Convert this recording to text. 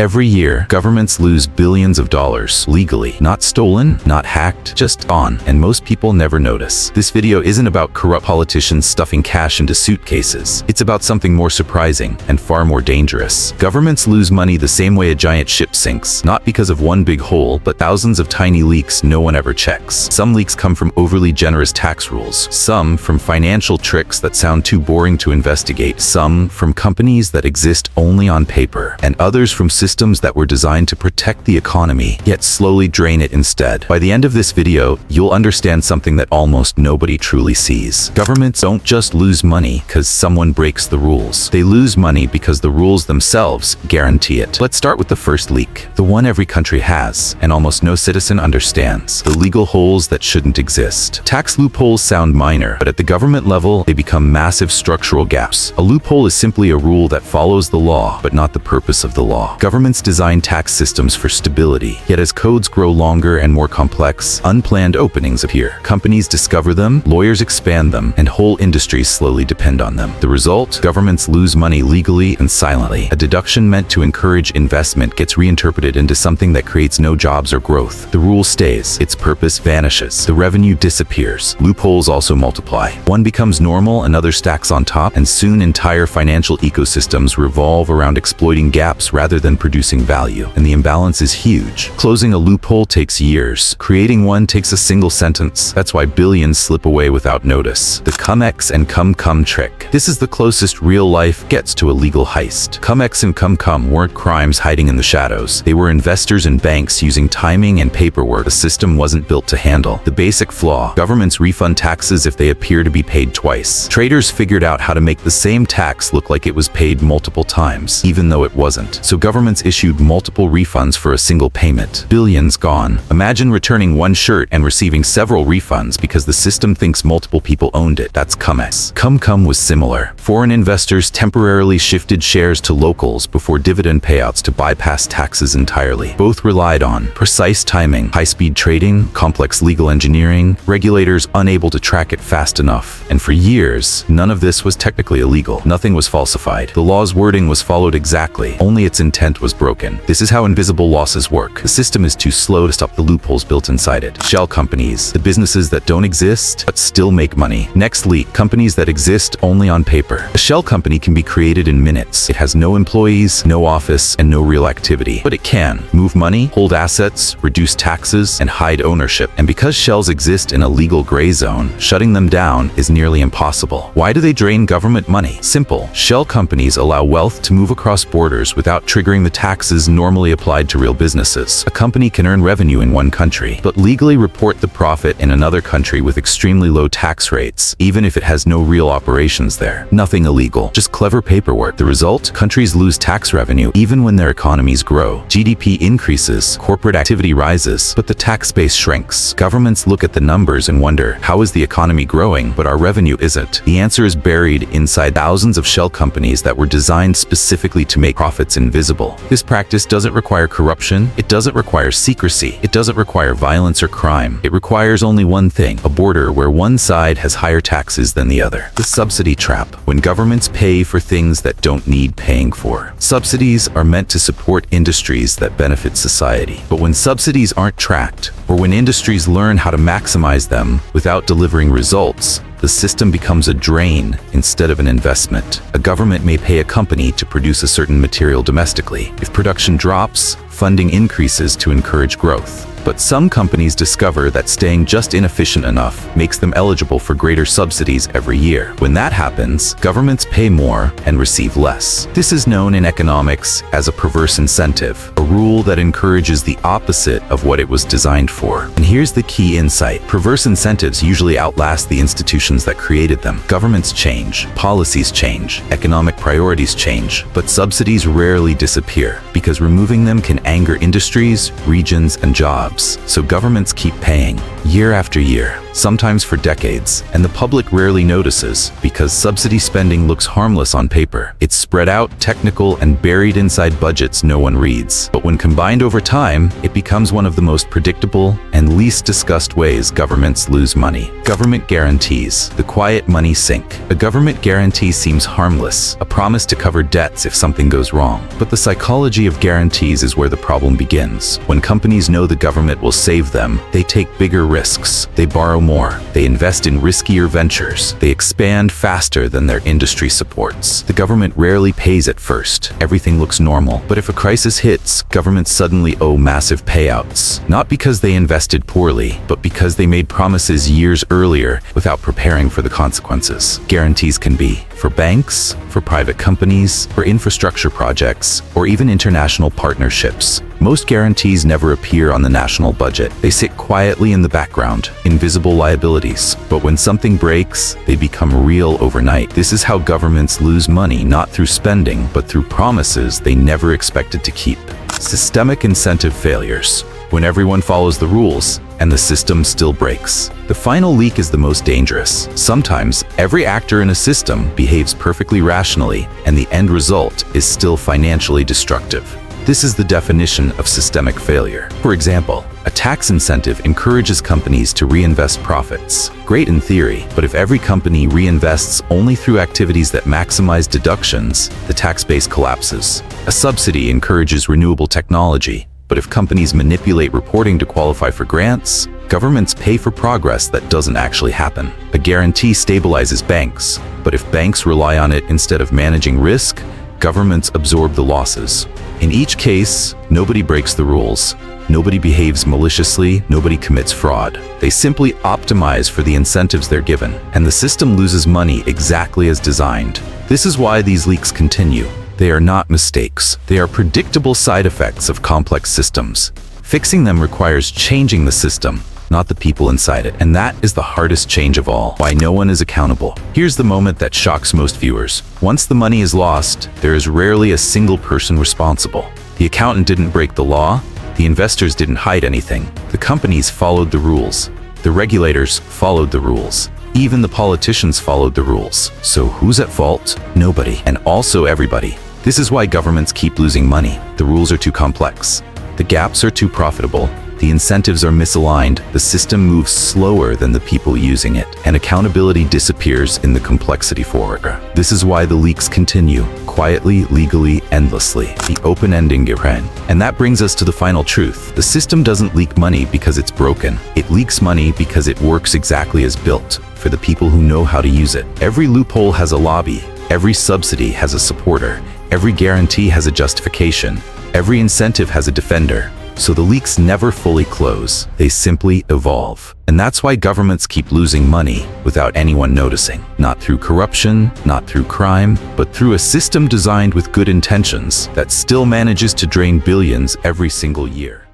Every year, governments lose billions of dollars legally. Not stolen, not hacked, just gone. And most people never notice. This video isn't about corrupt politicians stuffing cash into suitcases. It's about something more surprising and far more dangerous. Governments lose money the same way a giant ship sinks, not because of one big hole, but thousands of tiny leaks no one ever checks. Some leaks come from overly generous tax rules, some from financial tricks that sound too boring to investigate, some from companies that exist only on paper, and others from systems that were designed to protect the economy, yet slowly drain it instead. By the end of this video, you'll understand something that almost nobody truly sees. Governments don't just lose money because someone breaks the rules. They lose money because the rules themselves guarantee it. Let's start with the first leak, the one every country has, and almost no citizen understands: the legal holes that shouldn't exist. Tax loopholes sound minor, but at the government level, they become massive structural gaps. A loophole is simply a rule that follows the law, but not the purpose of the law. Governments design tax systems for stability, yet as codes grow longer and more complex, unplanned openings appear. Companies discover them, lawyers expand them, and whole industries slowly depend on them. The result? Governments lose money legally and silently. A deduction meant to encourage investment gets reinterpreted into something that creates no jobs or growth. The rule stays, its purpose vanishes, the revenue disappears. Loopholes also multiply. One becomes normal, another stacks on top, and soon entire financial ecosystems revolve around exploiting gaps rather than producing value. And the imbalance is huge. Closing a loophole takes years. Creating one takes a single sentence. That's why billions slip away without notice. The Cum-Ex and Cum-Cum trick. This is the closest real life gets to a legal heist. Cum-Ex and Cum-Cum weren't crimes hiding in the shadows. They were investors and banks using timing and paperwork the system wasn't built to handle. The basic flaw: governments refund taxes if they appear to be paid twice. Traders figured out how to make the same tax look like it was paid multiple times, even though it wasn't. So governments issued multiple refunds for a single payment. Billions gone. Imagine returning one shirt and receiving several refunds because the system thinks multiple people owned it. That's Cum-Ex. Cum-Cum was similar. Foreign investors temporarily shifted shares to locals before dividend payouts to bypass taxes entirely. Both relied on precise timing, high-speed trading, complex legal engineering, regulators unable to track it fast enough. And for years, none of this was technically illegal. Nothing was falsified. The law's wording was followed exactly. Only its intent was broken. This is how invisible losses work. The system is too slow to stop the loopholes built inside it. Shell companies, the businesses that don't exist but still make money. Next leak, companies that exist only on paper. A shell company can be created in minutes. It has no employees, no office, and no real activity. But it can move money, hold assets, reduce taxes, and hide ownership. And because shells exist in a legal gray zone, shutting them down is nearly impossible. Why do they drain government money? Simple. Shell companies allow wealth to move across borders without triggering the taxes normally applied to real businesses. A company can earn revenue in one country, but legally report the profit in another country with extremely low tax rates, even if it has no real operations there. Nothing illegal, just clever paperwork. The result? Countries lose tax revenue even when their economies grow. GDP increases, corporate activity rises, but the tax base shrinks. Governments look at the numbers and wonder, how is the economy growing, but our revenue isn't? The answer is buried inside thousands of shell companies that were designed specifically to make profits invisible. This practice doesn't require corruption, it doesn't require secrecy, it doesn't require violence or crime. It requires only one thing: a border where one side has higher taxes than the other. The subsidy trap. When governments pay for things that don't need paying for. Subsidies are meant to support industries that benefit society. But when subsidies aren't tracked, or when industries learn how to maximize them without delivering results, the system becomes a drain instead of an investment. A government may pay a company to produce a certain material domestically. If production drops, funding increases to encourage growth. But some companies discover that staying just inefficient enough makes them eligible for greater subsidies every year. When that happens, governments pay more and receive less. This is known in economics as a perverse incentive, a rule that encourages the opposite of what it was designed for. And here's the key insight: perverse incentives usually outlast the institutions that created them. Governments change, policies change, economic priorities change, but subsidies rarely disappear because removing them can anger industries, regions, and jobs. stops, so governments keep paying, year after year, sometimes for decades, and the public rarely notices because subsidy spending looks harmless on paper. It's spread out, technical, and buried inside budgets no one reads. But when combined over time, it becomes one of the most predictable and least discussed ways governments lose money. Government guarantees, the quiet money sink. A government guarantee seems harmless, a promise to cover debts if something goes wrong. But the psychology of guarantees is where the problem begins. When companies know the government will save them, they take bigger risks. They borrow more. They invest in riskier ventures. They expand faster than their industry supports. The government rarely pays at first. Everything looks normal. But if a crisis hits, governments suddenly owe massive payouts. Not because they invested poorly, but because they made promises years earlier without preparing for the consequences. Guarantees can be for banks, for private companies, for infrastructure projects, or even international partnerships. Most guarantees never appear on the national budget. They sit quietly in the background, invisible liabilities. But when something breaks, they become real overnight. This is how governments lose money, not through spending, but through promises they never expected to keep. Systemic incentive failures. When everyone follows the rules, and the system still breaks. The final leak is the most dangerous. Sometimes, every actor in a system behaves perfectly rationally, and the end result is still financially destructive. This is the definition of systemic failure. For example, a tax incentive encourages companies to reinvest profits. Great in theory, but if every company reinvests only through activities that maximize deductions, the tax base collapses. A subsidy encourages renewable technology, but if companies manipulate reporting to qualify for grants, governments pay for progress that doesn't actually happen. A guarantee stabilizes banks, but if banks rely on it instead of managing risk, governments absorb the losses. In each case, nobody breaks the rules. Nobody behaves maliciously, nobody commits fraud. They simply optimize for the incentives they're given, and the system loses money exactly as designed. This is why these leaks continue. They are not mistakes. They are predictable side effects of complex systems. Fixing them requires changing the system, not the people inside it. And that is the hardest change of all, why no one is accountable. Here's the moment that shocks most viewers. Once the money is lost, there is rarely a single person responsible. The accountant didn't break the law. The investors didn't hide anything. The companies followed the rules. The regulators followed the rules. Even the politicians followed the rules. So who's at fault? Nobody. And also everybody. This is why governments keep losing money. The rules are too complex. The gaps are too profitable. The incentives are misaligned. The system moves slower than the people using it. And accountability disappears in the complexity forward. This is why the leaks continue, quietly, legally, endlessly. The open ending Iran. And that brings us to the final truth. The system doesn't leak money because it's broken. It leaks money because it works exactly as built, for the people who know how to use it. Every loophole has a lobby. Every subsidy has a supporter. Every guarantee has a justification. Every incentive has a defender. So the leaks never fully close. They simply evolve. And that's why governments keep losing money without anyone noticing. Not through corruption, not through crime, but through a system designed with good intentions that still manages to drain billions every single year.